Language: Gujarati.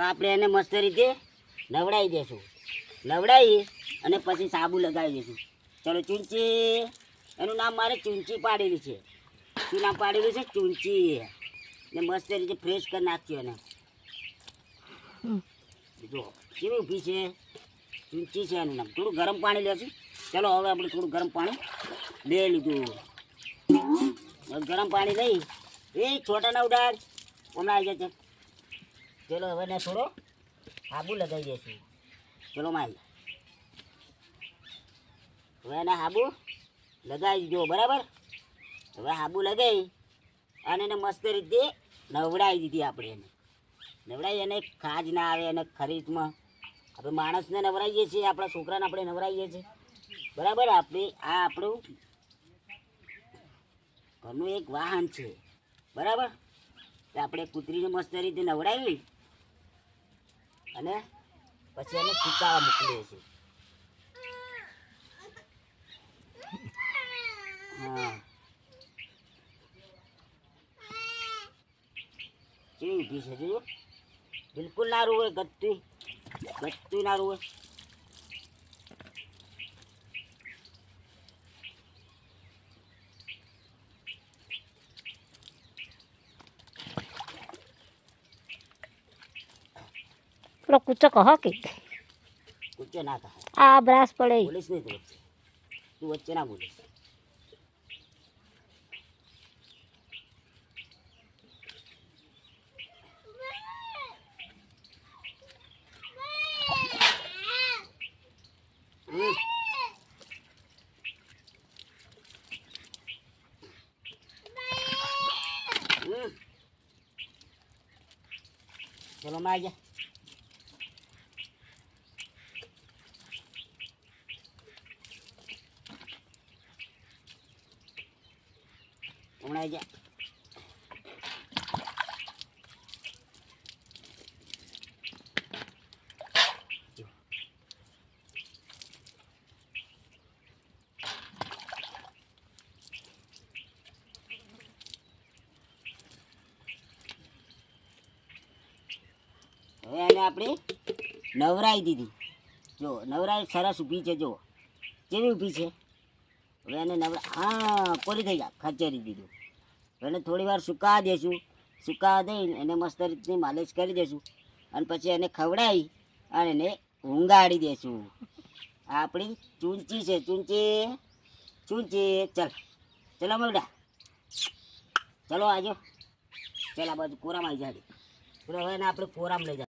આપણે એને મસ્ત રીતે નવડાવી દઈશું. નવડાવી અને પછી સાબુ લગાવી દઈશું. ચલો ચૂંચી, એનું નામ મારે ચૂંચી પાડેલી છે. શું નામ પાડેલું છે? ચૂંચી. ને મસ્ત રીતે ફ્રેશ કરી નાખશું એને. જો કેવી ઊભી છે, ચૂંચી છે એનું નામ. થોડું ગરમ પાણી લેશું. ચલો હવે આપણે થોડું ગરમ પાણી લઈ લીધું. ગરમ પાણી લઈ એ છોટા ના ઉડાડ હમણાં આવી જશે. ચલો હવે ને થોડો સાબુ લગાવી દઈશું. ચલો માલ હવે એને સાબુ લગાવી દીધો બરાબર. હવે સાબુ લગાવી અને એને મસ્ત રીતે નવડાવી દીધી આપણે. એને નવડાવી એને ખાજ ના આવે એને ખરીદમાં. આપણે માણસને નવડાવીએ છીએ, આપણા છોકરાને આપણે નવડાવીએ છીએ બરાબર. આપણે આ આપણું ઘરનું એક વાહન છે બરાબર. તો આપણે કૂતરીને મસ્ત રીતે નવડાવી અને પછી એને સુકાવા મૂકી દઈશું. હા કેવી ઊભી છે જોયું? બિલકુલ ના રૂવે, ગતું ના રૂવે. પેલો કૂચો કહો કે કૂચો ના કહે. આ બ્રાસ પડે. બોલીશ નહીં તું વચ્ચે ના બોલીશ. ચલો માં આવી જા. હમણાં આવી જા. હવે એને આપણે નવરાઈ દીધી. જો નવરાઈ સરસ ઊભી છે. જો કેવી ઊભી છે. હવે એને હા પૂરી થઈ જાય, ખચેરી દીધું. એને થોડી વાર સુકાવા દઈશું. સુકાવા દઈને એને મસ્ત રીતની માલિશ કરી દઈશું અને પછી એને ખવડાવી અને એને ઊંઘાડી દઈશું. આ આપણી ચૂંચી છે. ચૂંચી ચાલ ચલો બેટા ચલો આજો. ચાલ આ બાજુ કોરામાં આવી જાય. હવે એને આપણે કોરામાં લઈ જાય.